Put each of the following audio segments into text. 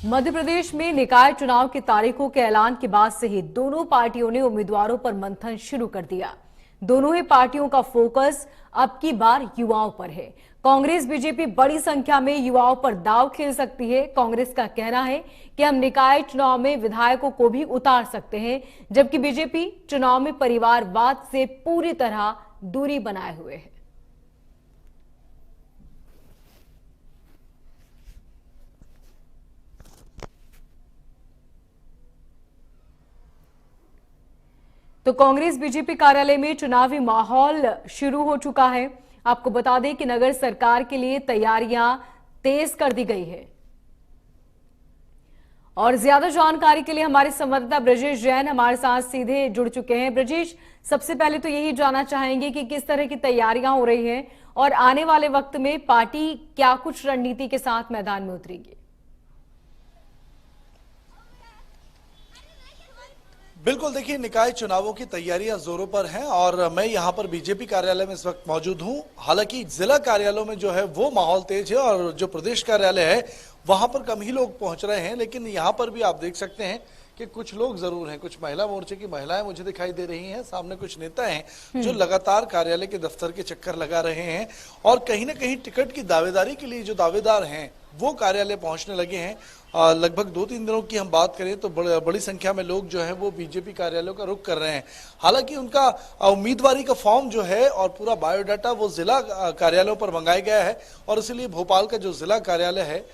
मध्य प्रदेश में निकाय चुनाव की तारीखों के ऐलान के बाद से ही दोनों पार्टियों ने उम्मीदवारों पर मंथन शुरू कर दिया। दोनों ही पार्टियों का फोकस अब की बार युवाओं पर है। कांग्रेस बीजेपी बड़ी संख्या में युवाओं पर दांव खेल सकती है। कांग्रेस का कहना है कि हम निकाय चुनाव में विधायकों को भी उतार सकते हैं, जबकि बीजेपी चुनाव में परिवारवाद से पूरी तरह दूरी बनाए हुए है। तो कांग्रेस बीजेपी कार्यालय में चुनावी माहौल शुरू हो चुका है। आपको बता दें कि नगर सरकार के लिए तैयारियां तेज कर दी गई है। और ज्यादा जानकारी के लिए हमारे संवाददाता ब्रजेश जैन हमारे साथ सीधे जुड़ चुके हैं। ब्रजेश, सबसे पहले तो यही जानना चाहेंगे कि किस तरह की तैयारियां हो रही हैं और आने वाले वक्त में पार्टी क्या कुछ रणनीति के साथ मैदान में उतरेगी। बिल्कुल, देखिए निकाय चुनावों की तैयारियां जोरों पर हैं और मैं यहां पर बीजेपी कार्यालय में इस वक्त मौजूद हूं। हालांकि जिला कार्यालयों में जो है वो माहौल तेज है और जो प्रदेश कार्यालय है वहां पर कम ही लोग पहुंच रहे हैं, लेकिन यहां पर भी आप देख सकते हैं कि कुछ लोग जरूर हैं। कुछ महिला मोर्चे की महिलाएं मुझे दिखाई दे रही हैं, सामने कुछ नेता हैं जो लगातार कार्यालय के दफ्तर के चक्कर लगा रहे हैं और कहीं ना कहीं टिकट की दावेदारी के लिए जो दावेदार हैं वो कार्यालय पहुंचने लगे हैं। लगभग 2-3 दिनों की हम बात करें तो बड़ी संख्या में लोग जो है वो बीजेपी कार्यालयों का रुख कर रहे हैं। हालांकि उनका उम्मीदवारी का फॉर्म जो है और पूरा बायोडाटा वो जिला कार्यालयों पर मंगाया गया है और इसलिए भोपाल का जो जिला कार्यालय है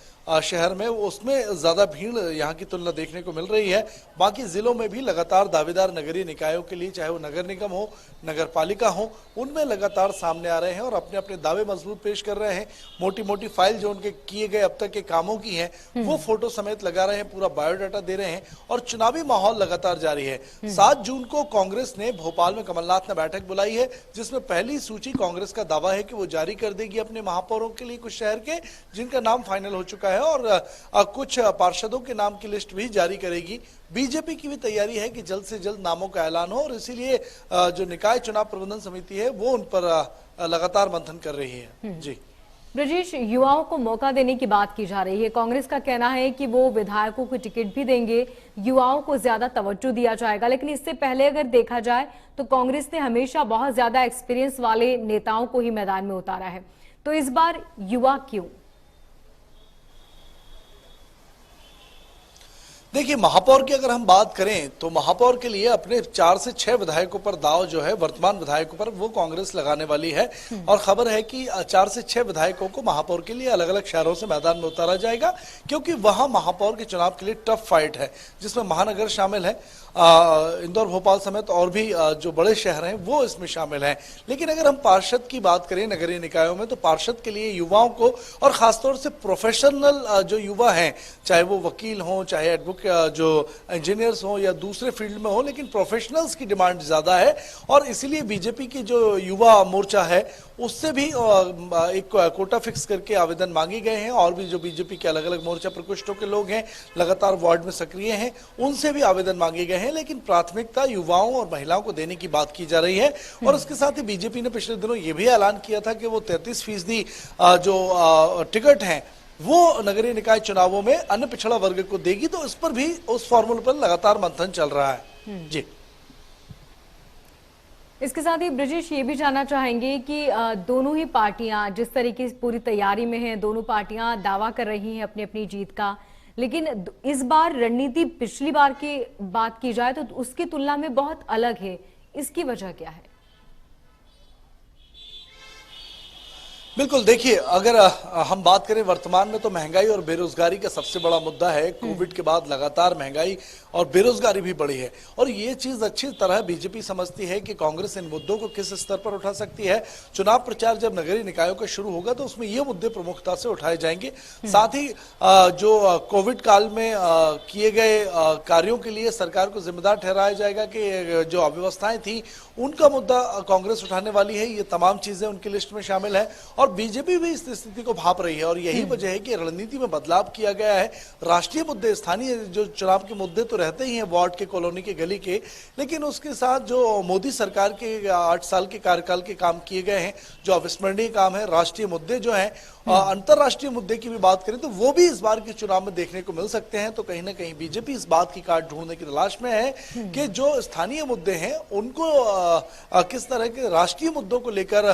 शहर में, उसमें ज्यादा भीड़ यहाँ की तुलना देखने को मिल रही है। बाकी जिलों में भी लगातार दावेदार नगरीय निकायों के लिए, चाहे वो नगर निगम हो, नगर पालिका हो, उनमें लगातार सामने आ रहे हैं और अपने अपने दावे मजबूत पेश कर रहे हैं। मोटी मोटी फाइल जो उनके किए गए अब तक के कामों की है वो फोटो समेत लगा रहे हैं, पूरा बायोडाटा दे रहे हैं और चुनावी माहौल लगातार जारी है। 7 जून को कांग्रेस ने भोपाल में कमलनाथ ने बैठक बुलाई है, जिसमें पहली सूची कांग्रेस का दावा है कि वो जारी कर देगी अपने महापौरों के लिए कुछ शहर के, जिनका नाम फाइनल हो चुका है और कुछ पार्षदों के नाम की लिस्ट भी जारी करेगी। बीजेपी की भी तैयारी है कि जल्द से जल्द नामों का ऐलान हो और इसीलिए जो निकाय चुनाव प्रबंधन समिति है वो उन पर लगातार मंथन कर रही है। जी ब्रजेश, युवाओं को मौका देने की बात की जा रही है। कांग्रेस का कहना है कि वो विधायकों को टिकट भी देंगे, युवाओं को ज्यादा तवज्जो दिया जाएगा। लेकिन इससे पहले अगर देखा जाए तो कांग्रेस ने हमेशा बहुत ज्यादा एक्सपीरियंस वाले नेताओं को ही मैदान में उतारा है, तो इस बार युवा क्यों? देखिए, महापौर की अगर हम बात करें तो महापौर के लिए अपने 4 से 6 विधायकों पर दाव जो है वर्तमान विधायकों पर वो कांग्रेस लगाने वाली है और खबर है कि 4 से 6 विधायकों को महापौर के लिए अलग अलग शहरों से मैदान में उतारा जाएगा, क्योंकि वहां महापौर के चुनाव के लिए टफ फाइट है, जिसमें महानगर शामिल है, इंदौर भोपाल समेत और भी जो बड़े शहर हैं वो इसमें शामिल हैं। लेकिन अगर हम पार्षद की बात करें नगरीय निकायों में, तो पार्षद के लिए युवाओं को और खासतौर से प्रोफेशनल जो युवा हैं, चाहे वो वकील हों, चाहे एडवोकेट जो इंजीनियर्स हों या दूसरे फील्ड में हो, लेकिन प्रोफेशनल्स की डिमांड ज्यादा है और इसीलिए बीजेपी की जो युवा मोर्चा है उससे भी एक कोटा फिक्स करके आवेदन मांगे गए हैं और भी जो बीजेपी के अलग अलग मोर्चा प्रकोष्ठों के लोग हैं, लगातार वार्ड में सक्रिय हैं, उनसे भी आवेदन मांगे गए हैं। लेकिन प्राथमिकता युवाओं और महिलाओं को देने की बात की जा रही है और उसके साथ ही बीजेपी ने पिछले दिनों ये भी ऐलान किया था कि वो 33% जो टिकट हैं वो नगरीय निकाय चुनावों में अन्य पिछड़ा वर्ग को देगी, तो इस पर भी उस फॉर्मूले पर लगातार मंथन चल रहा है। जी, इसके साथ ही ब्रजेश ये भी जानना चाहेंगे कि दोनों ही पार्टियां जिस तरीके से पूरी तैयारी में हैं, दोनों पार्टियां दावा कर रही हैं अपनी अपनी जीत का, लेकिन इस बार रणनीति पिछली बार की बात की जाए तो उसकी तुलना में बहुत अलग है। इसकी वजह क्या है? बिल्कुल, देखिए अगर हम बात करें वर्तमान में तो महंगाई और बेरोजगारी का सबसे बड़ा मुद्दा है। कोविड के बाद लगातार महंगाई और बेरोजगारी भी बढ़ी है और ये चीज अच्छी तरह बीजेपी समझती है कि कांग्रेस इन मुद्दों को किस स्तर पर उठा सकती है। चुनाव प्रचार जब नगरीय निकायों का शुरू होगा तो उसमें ये मुद्दे प्रमुखता से उठाए जाएंगे। साथ ही जो कोविड काल में किए गए कार्यों के लिए सरकार को जिम्मेदार ठहराया जाएगा कि जो अव्यवस्थाएं थी उनका मुद्दा कांग्रेस उठाने वाली है। ये तमाम चीजें उनकी लिस्ट में शामिल है और बीजेपी भी इस स्थिति को भांप रही है और यही वजह है कि रणनीति में बदलाव किया गया है। राष्ट्रीय मुद्दे, स्थानीय जो चुनाव के मुद्दे तो रहते ही हैं, वार्ड के, कॉलोनी के, गली के, लेकिन उसके साथ जो मोदी सरकार के 8 साल के कार्यकाल के काम किए गए हैं, जो अविस्मरणीय काम है, राष्ट्रीय मुद्दे जो हैं, अंतरराष्ट्रीय मुद्दे की भी बात करें तो वो भी इस बार के चुनाव में देखने को मिल सकते हैं। तो कहीं ना कहीं बीजेपी इस बात की काट ढूंढने की तलाश में है कि जो स्थानीय मुद्दे हैं उनको किस तरह के राष्ट्रीय मुद्दों को लेकर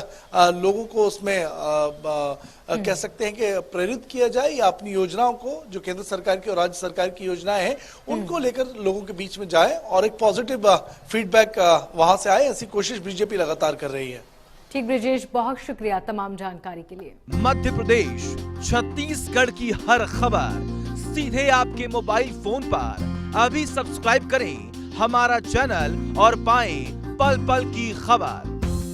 लोगों को उसमें कह सकते हैं कि प्रेरित किया जाए, या अपनी योजनाओं को, जो केंद्र सरकार की और राज्य सरकार की योजनाएं हैं, उनको लेकर लोगों के बीच में जाए और एक पॉजिटिव फीडबैक वहां से आए। ऐसी कोशिश बीजेपी लगातार कर रही है। ठीक ब्रिजेश, बहुत शुक्रिया तमाम जानकारी के लिए। मध्य प्रदेश, छत्तीसगढ़ की हर खबर सीधे आपके मोबाइल फोन पर। अभी सब्सक्राइब करें हमारा चैनल और पाएं पल पल की खबर।